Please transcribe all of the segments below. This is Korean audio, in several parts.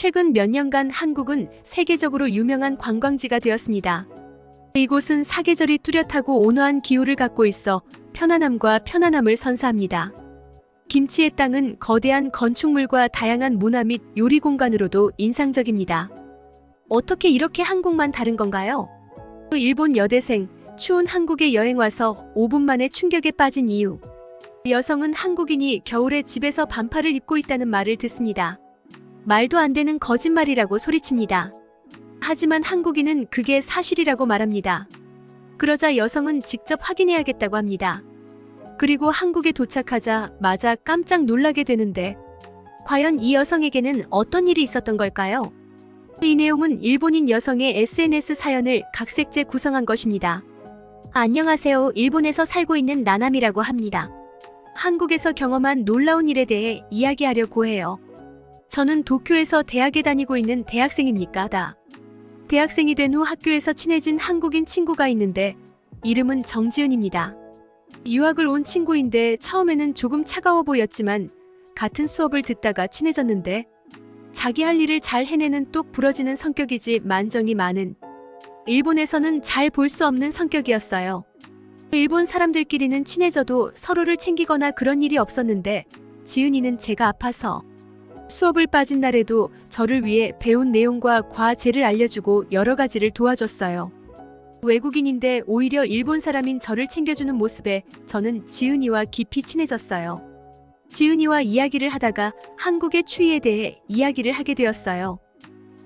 최근 몇 년간 한국은 세계적으로 유명한 관광지가 되었습니다. 이곳은 사계절이 뚜렷하고 온화한 기후를 갖고 있어 편안함과 편안함을 선사합니다. 김치의 땅은 거대한 건축물과 다양한 문화 및 요리 공간으로도 인상적입니다. 어떻게 이렇게 한국만 다른 건가요? 일본 여대생, 추운 한국에 여행 와서 5분 만에 충격에 빠진 이유. 여성은 한국인이 겨울에 집에서 반팔을 입고 있다는 말을 듣습니다. 말도 안 되는 거짓말이라고 소리칩니다. 하지만 한국인은 그게 사실이라고 말합니다. 그러자 여성은 직접 확인해야겠다고 합니다. 그리고 한국에 도착하자마자 깜짝 놀라게 되는데 과연 이 여성에게는 어떤 일이 있었던 걸까요? 이 내용은 일본인 여성의 SNS 사연을 각색제 구성한 것입니다. 안녕하세요. 일본에서 살고 있는 나남이라고 합니다. 한국에서 경험한 놀라운 일에 대해 이야기하려고 해요. 저는 도쿄에서 대학에 다니고 있는 대학생입니까? 대학생이 된 후 학교에서 친해진 한국인 친구가 있는데 이름은 정지은입니다. 유학을 온 친구인데 처음에는 조금 차가워 보였지만 같은 수업을 듣다가 친해졌는데 자기 할 일을 잘 해내는 똑 부러지는 성격이지 만정이 많은, 일본에서는 잘 볼 수 없는 성격이었어요. 일본 사람들끼리는 친해져도 서로를 챙기거나 그런 일이 없었는데 지은이는 제가 아파서 수업을 빠진 날에도 저를 위해 배운 내용과 과제를 알려주고 여러 가지를 도와줬어요. 외국인인데 오히려 일본 사람인 저를 챙겨주는 모습에 저는 지은이와 깊이 친해졌어요. 지은이와 이야기를 하다가 한국의 추위에 대해 이야기를 하게 되었어요.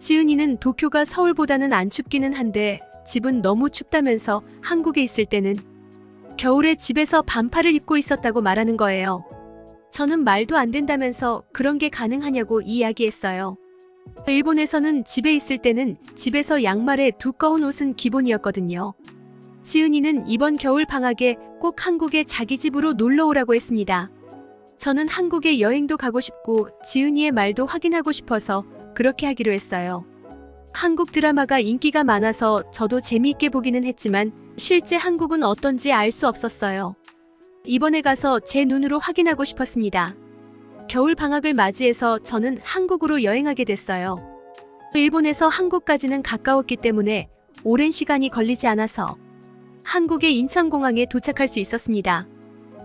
지은이는 도쿄가 서울보다는 안 춥기는 한데 집은 너무 춥다면서 한국에 있을 때는 겨울에 집에서 반팔을 입고 있었다고 말하는 거예요. 저는 말도 안 된다면서 그런 게 가능하냐고 이야기했어요. 일본에서는 집에 있을 때는 집에서 양말에 두꺼운 옷은 기본이었거든요. 지은이는 이번 겨울 방학에 꼭 한국에 자기 집으로 놀러 오라고 했습니다. 저는 한국에 여행도 가고 싶고 지은이의 말도 확인하고 싶어서 그렇게 하기로 했어요. 한국 드라마가 인기가 많아서 저도 재미있게 보기는 했지만 실제 한국은 어떤지 알 수 없었어요. 이번에 가서 제 눈으로 확인하고 싶었습니다. 겨울 방학을 맞이해서 저는 한국으로 여행하게 됐어요. 일본에서 한국까지는 가까웠기 때문에 오랜 시간이 걸리지 않아서 한국의 인천공항에 도착할 수 있었습니다.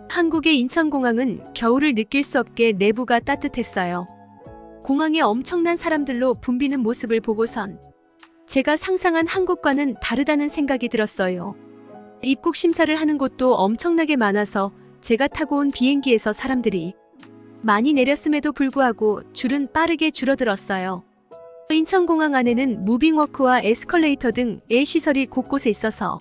한국의 인천공항은 겨울을 느낄 수 없게 내부가 따뜻했어요. 공항에 엄청난 사람들로 붐비는 모습을 보고선 제가 상상한 한국과는 다르다는 생각이 들었어요. 입국 심사를 하는 곳도 엄청나게 많아서 제가 타고 온 비행기에서 사람들이 많이 내렸음에도 불구하고 줄은 빠르게 줄어들었어요. 인천공항 안에는 무빙워크와 에스컬레이터 등의 시설이 곳곳에 있어서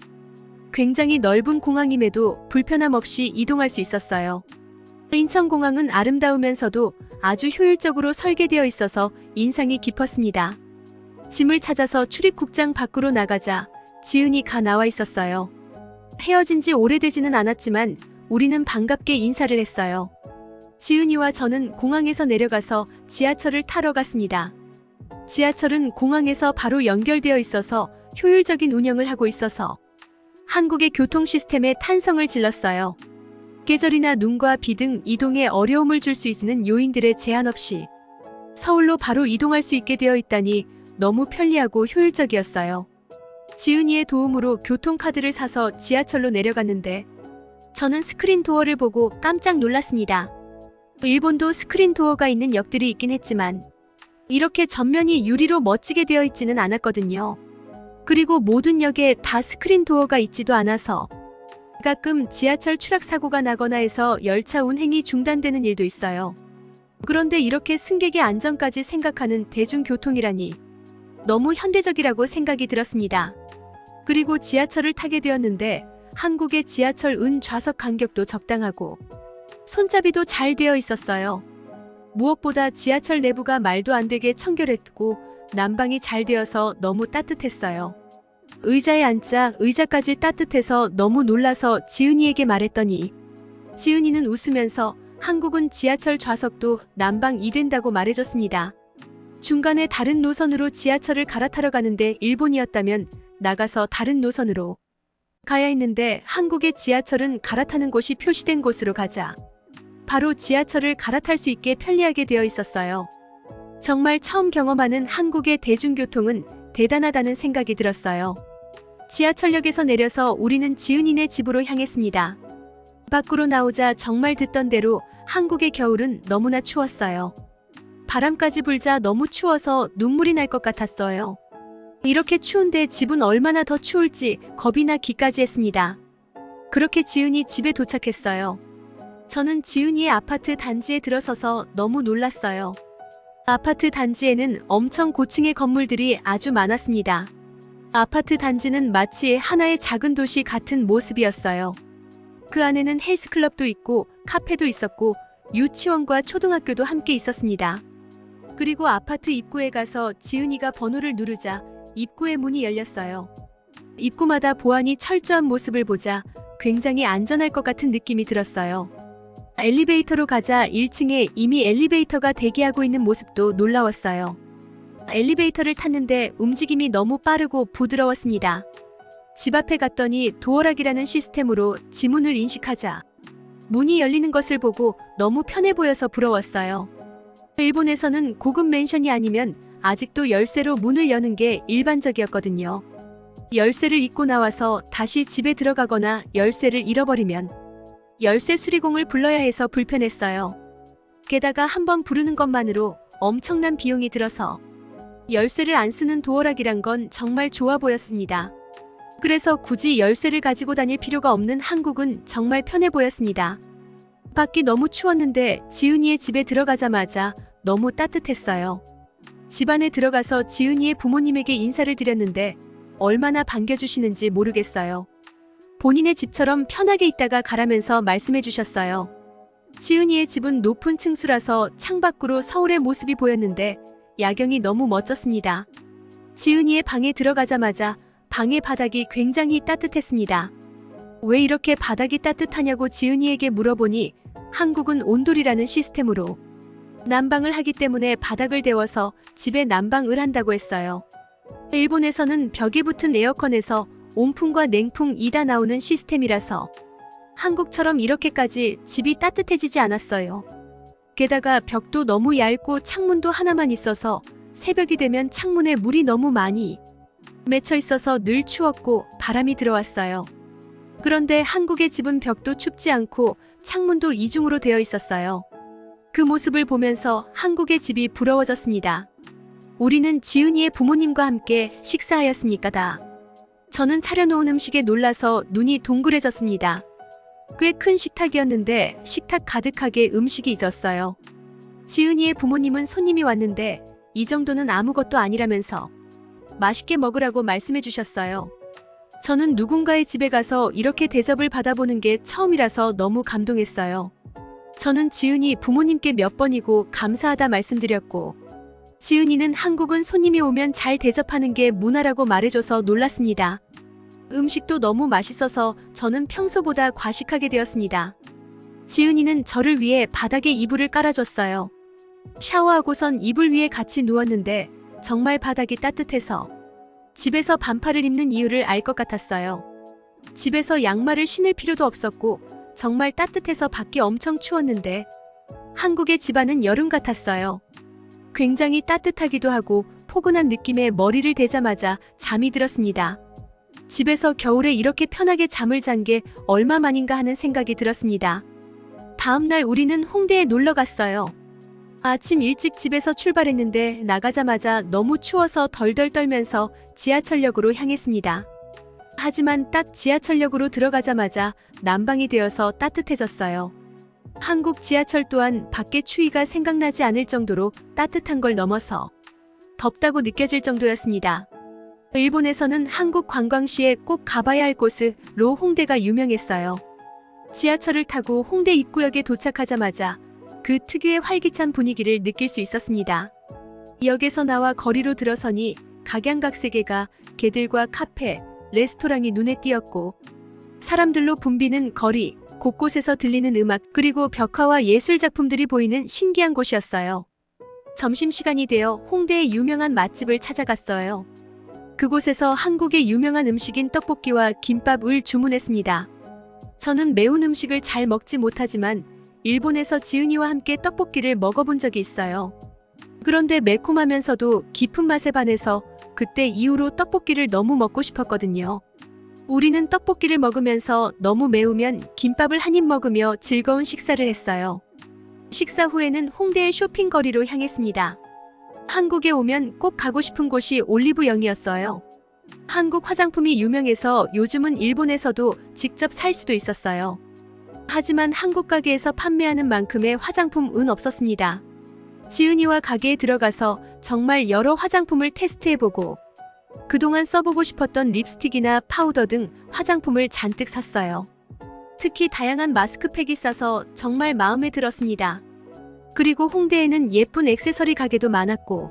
굉장히 넓은 공항임에도 불편함 없이 이동할 수 있었어요. 인천공항은 아름다우면서도 아주 효율적으로 설계되어 있어서 인상이 깊었습니다. 짐을 찾아서 출입국장 밖으로 나가자 지은이가 나와 있었어요. 헤어진 지 오래되지는 않았지만 우리는 반갑게 인사를 했어요. 지은이와 저는 공항에서 내려가서 지하철을 타러 갔습니다. 지하철은 공항에서 바로 연결되어 있어서 효율적인 운영을 하고 있어서 한국의 교통 시스템에 탄성을 질렀어요. 계절이나 눈과 비 등 이동에 어려움을 줄 수 있는 요인들의 제한 없이 서울로 바로 이동할 수 있게 되어 있다니 너무 편리하고 효율적이었어요. 지은이의 도움으로 교통카드를 사서 지하철로 내려갔는데 저는 스크린 도어를 보고 깜짝 놀랐습니다. 일본도 스크린 도어가 있는 역들이 있긴 했지만 이렇게 전면이 유리로 멋지게 되어 있지는 않았거든요. 그리고 모든 역에 다 스크린 도어가 있지도 않아서 가끔 지하철 추락 사고가 나거나 해서 열차 운행이 중단되는 일도 있어요. 그런데 이렇게 승객의 안전까지 생각하는 대중교통이라니 너무 현대적이라고 생각이 들었습니다. 그리고 지하철을 타게 되었는데 한국의 지하철 좌석 간격도 적당하고 손잡이도 잘 되어 있었어요. 무엇보다 지하철 내부가 말도 안 되게 청결했고 난방이 잘 되어서 너무 따뜻했어요. 의자에 앉자 의자까지 따뜻해서 너무 놀라서 지은이에게 말했더니 지은이는 웃으면서 한국은 지하철 좌석도 난방이 된다고 말해줬습니다. 중간에 다른 노선으로 지하철을 갈아타러 가는데 일본이었다면 나가서 다른 노선으로 가야 했는데 한국의 지하철은 갈아타는 곳이 표시된 곳으로 가자 바로 지하철을 갈아탈 수 있게 편리하게 되어 있었어요. 정말 처음 경험하는 한국의 대중교통은 대단하다는 생각이 들었어요. 지하철역에서 내려서 우리는 지은이네 집으로 향했습니다. 밖으로 나오자 정말 듣던 대로 한국의 겨울은 너무나 추웠어요. 바람까지 불자 너무 추워서 눈물이 날 것 같았어요. 이렇게 추운데 집은 얼마나 더 추울지 겁이 나기까지 했습니다. 그렇게 지은이 집에 도착했어요. 저는 지은이의 아파트 단지에 들어서서 너무 놀랐어요. 아파트 단지에는 엄청 고층의 건물들이 아주 많았습니다. 아파트 단지는 마치 하나의 작은 도시 같은 모습이었어요. 그 안에는 헬스클럽도 있고 카페도 있었고 유치원과 초등학교도 함께 있었습니다. 그리고 아파트 입구에 가서 지은이가 번호를 누르자 입구의 문이 열렸어요. 입구마다 보안이 철저한 모습을 보자 굉장히 안전할 것 같은 느낌이 들었어요. 엘리베이터로 가자 1층에 이미 엘리베이터가 대기하고 있는 모습도 놀라웠어요. 엘리베이터를 탔는데 움직임이 너무 빠르고 부드러웠습니다. 집 앞에 갔더니 도어락이라는 시스템으로 지문을 인식하자 문이 열리는 것을 보고 너무 편해 보여서 부러웠어요. 일본에서는 고급 맨션이 아니면 아직도 열쇠로 문을 여는 게 일반적이었거든요. 열쇠를 잊고 나와서 다시 집에 들어가거나 열쇠를 잃어버리면 열쇠 수리공을 불러야 해서 불편했어요. 게다가 한번 부르는 것만으로 엄청난 비용이 들어서 열쇠를 안 쓰는 도어락이란 건 정말 좋아 보였습니다. 그래서 굳이 열쇠를 가지고 다닐 필요가 없는 한국은 정말 편해 보였습니다. 밖이 너무 추웠는데 지은이의 집에 들어가자마자 너무 따뜻했어요. 집 안에 들어가서 지은이의 부모님에게 인사를 드렸는데 얼마나 반겨주시는지 모르겠어요. 본인의 집처럼 편하게 있다가 가라면서 말씀해 주셨어요. 지은이의 집은 높은 층수라서 창밖으로 서울의 모습이 보였는데 야경이 너무 멋졌습니다. 지은이의 방에 들어가자마자 방의 바닥이 굉장히 따뜻했습니다. 왜 이렇게 바닥이 따뜻하냐고 지은이에게 물어보니 한국은 온돌이라는 시스템으로 난방을 하기 때문에 바닥을 데워서 집에 난방을 한다고 했어요. 일본에서는 벽에 붙은 에어컨에서 온풍과 냉풍이 다 나오는 시스템이라서 한국처럼 이렇게까지 집이 따뜻해지지 않았어요. 게다가 벽도 너무 얇고 창문도 하나만 있어서 새벽이 되면 창문에 물이 너무 많이 맺혀 있어서 늘 추웠고 바람이 들어왔어요. 그런데 한국의 집은 벽도 춥지 않고 창문도 이중으로 되어 있었어요. 그 모습을 보면서 한국의 집이 부러워졌습니다. 우리는 지은이의 부모님과 함께 식사하였습니까? 저는 차려놓은 음식에 놀라서 눈이 동그래졌습니다. 꽤 큰 식탁이었는데 식탁 가득하게 음식이 있었어요. 지은이의 부모님은 손님이 왔는데 이 정도는 아무것도 아니라면서 맛있게 먹으라고 말씀해 주셨어요. 저는 누군가의 집에 가서 이렇게 대접을 받아보는 게 처음이라서 너무 감동했어요. 저는 지은이 부모님께 몇 번이고 감사하다 말씀드렸고 지은이는 한국은 손님이 오면 잘 대접하는 게 문화라고 말해줘서 놀랐습니다. 음식도 너무 맛있어서 저는 평소보다 과식하게 되었습니다. 지은이는 저를 위해 바닥에 이불을 깔아줬어요. 샤워하고선 이불 위에 같이 누웠는데 정말 바닥이 따뜻해서 집에서 반팔을 입는 이유를 알 것 같았어요. 집에서 양말을 신을 필요도 없었고 정말 따뜻해서 밖이 엄청 추웠는데 한국의 집안은 여름 같았어요. 굉장히 따뜻하기도 하고 포근한 느낌에 머리를 대자마자 잠이 들었습니다. 집에서 겨울에 이렇게 편하게 잠을 잔 게 얼마만인가 하는 생각이 들었습니다. 다음날 우리는 홍대에 놀러 갔어요. 아침 일찍 집에서 출발했는데 나가자마자 너무 추워서 덜덜 떨면서 지하철역으로 향했습니다. 하지만 딱 지하철역으로 들어가자마자 난방이 되어서 따뜻해졌어요. 한국 지하철 또한 밖의 추위가 생각나지 않을 정도로 따뜻한 걸 넘어서 덥다고 느껴질 정도였습니다. 일본에서는 한국 관광 시에 꼭 가봐야 할 곳으로 홍대가 유명했어요. 지하철을 타고 홍대 입구역에 도착하자마자 그 특유의 활기찬 분위기를 느낄 수 있었습니다. 역에서 나와 거리로 들어서니 각양각색의 개들과 카페, 레스토랑이 눈에 띄었고 사람들로 붐비는 거리, 곳곳에서 들리는 음악 그리고 벽화와 예술 작품들이 보이는 신기한 곳이었어요. 점심시간이 되어 홍대의 유명한 맛집을 찾아갔어요. 그곳에서 한국의 유명한 음식인 떡볶이와 김밥을 주문했습니다. 저는 매운 음식을 잘 먹지 못하지만 일본에서 지은이와 함께 떡볶이를 먹어본 적이 있어요. 그런데 매콤하면서도 깊은 맛에 반해서 그때 이후로 떡볶이를 너무 먹고 싶었거든요. 우리는 떡볶이를 먹으면서 너무 매우면 김밥을 한 입 먹으며 즐거운 식사를 했어요. 식사 후에는 홍대의 쇼핑거리로 향했습니다. 한국에 오면 꼭 가고 싶은 곳이 올리브영이었어요. 한국 화장품이 유명해서 요즘은 일본에서도 직접 살 수도 있었어요. 하지만 한국 가게에서 판매하는 만큼의 화장품은 없었습니다. 지은이와 가게에 들어가서 정말 여러 화장품을 테스트해보고 그동안 써보고 싶었던 립스틱이나 파우더 등 화장품을 잔뜩 샀어요. 특히 다양한 마스크팩이 싸서 정말 마음에 들었습니다. 그리고 홍대에는 예쁜 액세서리 가게도 많았고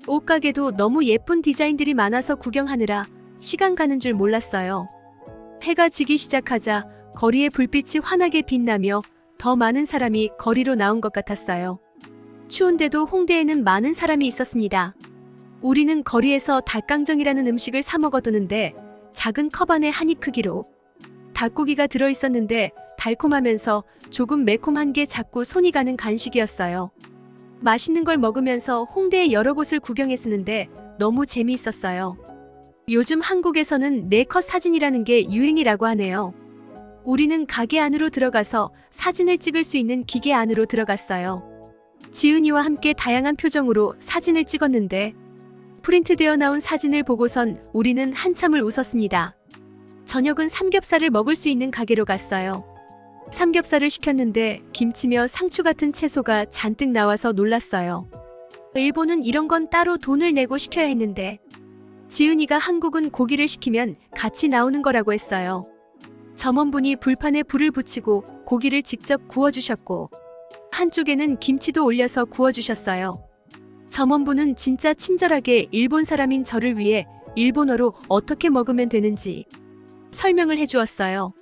옷가게도 너무 예쁜 디자인들이 많아서 구경하느라 시간 가는 줄 몰랐어요. 해가 지기 시작하자 거리의 불빛이 환하게 빛나며 더 많은 사람이 거리로 나온 것 같았어요. 추운데도 홍대에는 많은 사람이 있었습니다. 우리는 거리에서 닭강정이라는 음식을 사 먹어두는데 작은 컵 안에 한 입 크기로 닭고기가 들어있었는데 달콤하면서 조금 매콤한 게 자꾸 손이 가는 간식이었어요. 맛있는 걸 먹으면서 홍대의 여러 곳을 구경했었는데 너무 재미있었어요. 요즘 한국에서는 네컷 사진이라는 게 유행이라고 하네요. 우리는 가게 안으로 들어가서 사진을 찍을 수 있는 기계 안으로 들어갔어요. 지은이와 함께 다양한 표정으로 사진을 찍었는데 프린트되어 나온 사진을 보고선 우리는 한참을 웃었습니다. 저녁은 삼겹살을 먹을 수 있는 가게로 갔어요. 삼겹살을 시켰는데 김치며 상추 같은 채소가 잔뜩 나와서 놀랐어요. 일본은 이런 건 따로 돈을 내고 시켜야 했는데 지은이가 한국은 고기를 시키면 같이 나오는 거라고 했어요. 점원분이 불판에 불을 붙이고 고기를 직접 구워주셨고 한쪽에는 김치도 올려서 구워주셨어요. 점원분은 진짜 친절하게 일본 사람인 저를 위해 일본어로 어떻게 먹으면 되는지 설명을 해주었어요.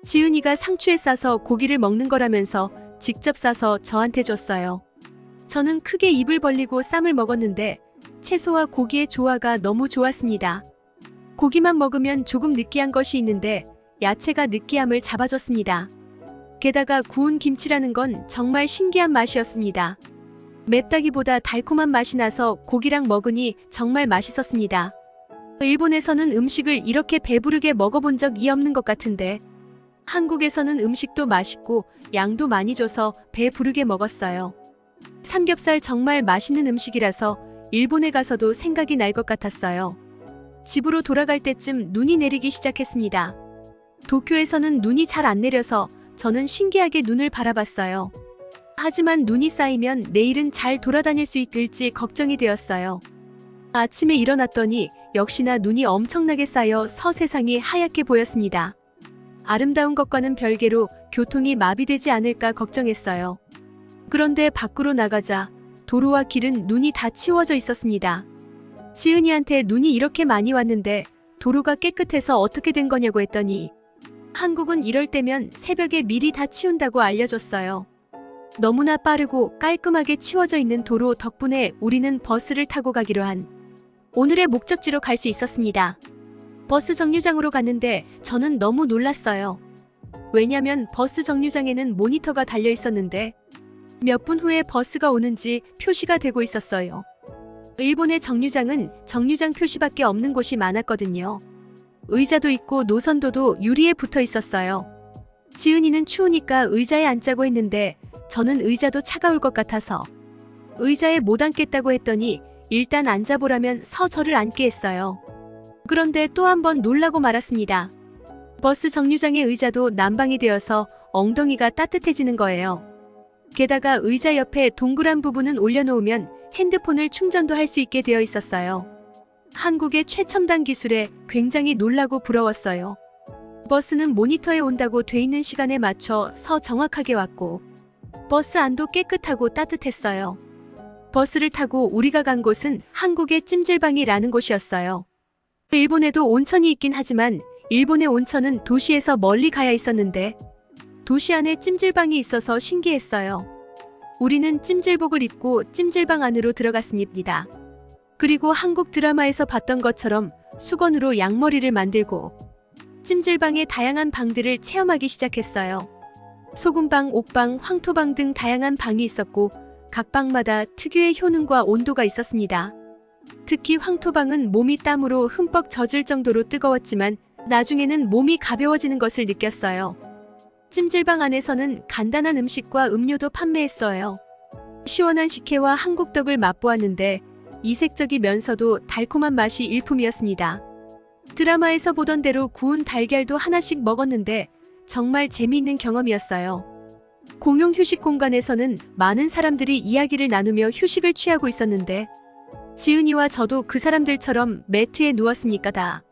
지은이가 상추에 싸서 고기를 먹는 거라면서 직접 싸서 저한테 줬어요. 저는 크게 입을 벌리고 쌈을 먹었는데 채소와 고기의 조화가 너무 좋았습니다. 고기만 먹으면 조금 느끼한 것이 있는데 야채가 느끼함을 잡아줬습니다. 게다가 구운 김치라는 건 정말 신기한 맛이었습니다. 맵다기보다 달콤한 맛이 나서 고기랑 먹으니 정말 맛있었습니다. 일본에서는 음식을 이렇게 배부르게 먹어본 적이 없는 것 같은데 한국에서는 음식도 맛있고 양도 많이 줘서 배부르게 먹었어요. 삼겹살 정말 맛있는 음식이라서 일본에 가서도 생각이 날 것 같았어요. 집으로 돌아갈 때쯤 눈이 내리기 시작했습니다. 도쿄에서는 눈이 잘 안 내려서 저는 신기하게 눈을 바라봤어요. 하지만 눈이 쌓이면 내일은 잘 돌아다닐 수 있을지 걱정이 되었어요. 아침에 일어났더니 역시나 눈이 엄청나게 쌓여 세상이 하얗게 보였습니다. 아름다운 것과는 별개로 교통이 마비되지 않을까 걱정했어요. 그런데 밖으로 나가자 도로와 길은 눈이 다 치워져 있었습니다. 지은이한테 눈이 이렇게 많이 왔는데 도로가 깨끗해서 어떻게 된 거냐고 했더니 한국은 이럴 때면 새벽에 미리 다 치운다고 알려줬어요. 너무나 빠르고 깔끔하게 치워져 있는 도로 덕분에 우리는 버스를 타고 가기로 한 오늘의 목적지로 갈 수 있었습니다. 버스 정류장으로 갔는데 저는 너무 놀랐어요. 왜냐면 버스 정류장에는 모니터가 달려 있었는데 몇 분 후에 버스가 오는지 표시가 되고 있었어요. 일본의 정류장은 정류장 표시밖에 없는 곳이 많았거든요. 의자도 있고 노선도도 유리에 붙어 있었어요. 지은이는 추우니까 의자에 앉자고 했는데 저는 의자도 차가울 것 같아서 의자에 못 앉겠다고 했더니 일단 앉아보라면 저를 앉게 했어요. 그런데 또 한 번 놀라고 말았습니다. 버스 정류장의 의자도 난방이 되어서 엉덩이가 따뜻해지는 거예요. 게다가 의자 옆에 동그란 부분은 올려놓으면 핸드폰을 충전도 할 수 있게 되어 있었어요. 한국의 최첨단 기술에 굉장히 놀라고 부러웠어요. 버스는 모니터에 온다고 돼 있는 시간에 맞춰 정확하게 왔고 버스 안도 깨끗하고 따뜻했어요. 버스를 타고 우리가 간 곳은 한국의 찜질방이라는 곳이었어요. 일본에도 온천이 있긴 하지만 일본의 온천은 도시에서 멀리 가야 있었는데 도시 안에 찜질방이 있어서 신기했어요. 우리는 찜질복을 입고 찜질방 안으로 들어갔습니다. 그리고 한국 드라마에서 봤던 것처럼 수건으로 양머리를 만들고 찜질방의 다양한 방들을 체험하기 시작했어요. 소금방, 옥방, 황토방 등 다양한 방이 있었고 각 방마다 특유의 효능과 온도가 있었습니다. 특히 황토방은 몸이 땀으로 흠뻑 젖을 정도로 뜨거웠지만 나중에는 몸이 가벼워지는 것을 느꼈어요. 찜질방 안에서는 간단한 음식과 음료도 판매했어요. 시원한 식혜와 한국떡을 맛보았는데 이색적이면서도 달콤한 맛이 일품이었습니다. 드라마에서 보던 대로 구운 달걀도 하나씩 먹었는데 정말 재미있는 경험이었어요. 공용 휴식 공간에서는 많은 사람들이 이야기를 나누며 휴식을 취하고 있었는데 지은이와 저도 그 사람들처럼 매트에 누웠으니까 다.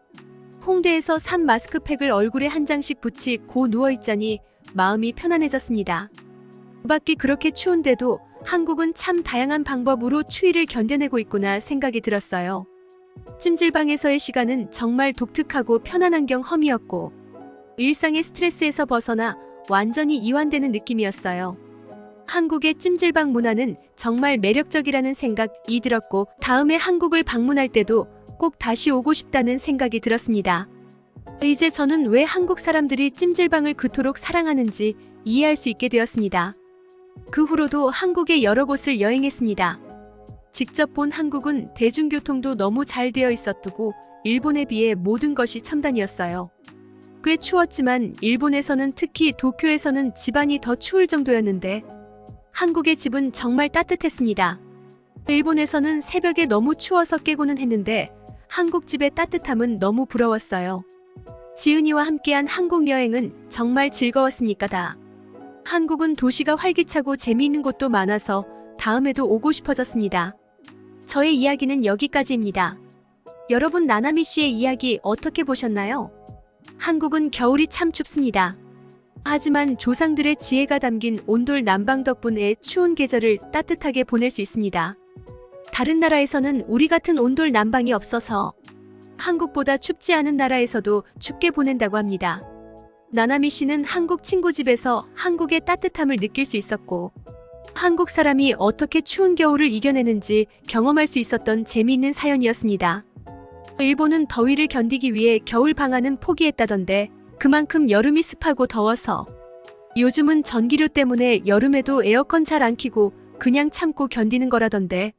홍대에서 산 마스크팩을 얼굴에 한 장씩 붙이고 누워있자니 마음이 편안해졌습니다. 밖이 그렇게 추운데도 한국은 참 다양한 방법으로 추위를 견뎌내고 있구나 생각이 들었어요. 찜질방에서의 시간은 정말 독특하고 편안한 경험이었고 일상의 스트레스에서 벗어나 완전히 이완되는 느낌이었어요. 한국의 찜질방 문화는 정말 매력적이라는 생각이 들었고 다음에 한국을 방문할 때도 꼭 다시 오고 싶다는 생각이 들었습니다. 이제 저는 왜 한국 사람들이 찜질방을 그토록 사랑하는지 이해할 수 있게 되었습니다. 그 후로도 한국의 여러 곳을 여행했습니다. 직접 본 한국은 대중교통도 너무 잘 되어 있었고 일본에 비해 모든 것이 첨단이었어요. 꽤 추웠지만 일본에서는 특히 도쿄에서는 집안이 더 추울 정도였는데 한국의 집은 정말 따뜻했습니다. 일본에서는 새벽에 너무 추워서 깨고는 했는데 한국 집의 따뜻함은 너무 부러웠어요. 지은이와 함께한 한국 여행은 정말 즐거웠으니까 다. 한국은 도시가 활기차고 재미있는 곳도 많아서 다음에도 오고 싶어졌습니다. 저의 이야기는 여기까지입니다. 여러분 나나미 씨의 이야기 어떻게 보셨나요? 한국은 겨울이 참 춥습니다. 하지만 조상들의 지혜가 담긴 온돌 난방 덕분에 추운 계절을 따뜻하게 보낼 수 있습니다. 다른 나라에서는 우리 같은 온돌 난방이 없어서 한국보다 춥지 않은 나라에서도 춥게 보낸다고 합니다. 나나미 씨는 한국 친구 집에서 한국의 따뜻함을 느낄 수 있었고 한국 사람이 어떻게 추운 겨울을 이겨내는지 경험할 수 있었던 재미있는 사연이었습니다. 일본은 더위를 견디기 위해 겨울 방한은 포기했다던데 그만큼 여름이 습하고 더워서 요즘은 전기료 때문에 여름에도 에어컨 잘 안 켜고 그냥 참고 견디는 거라던데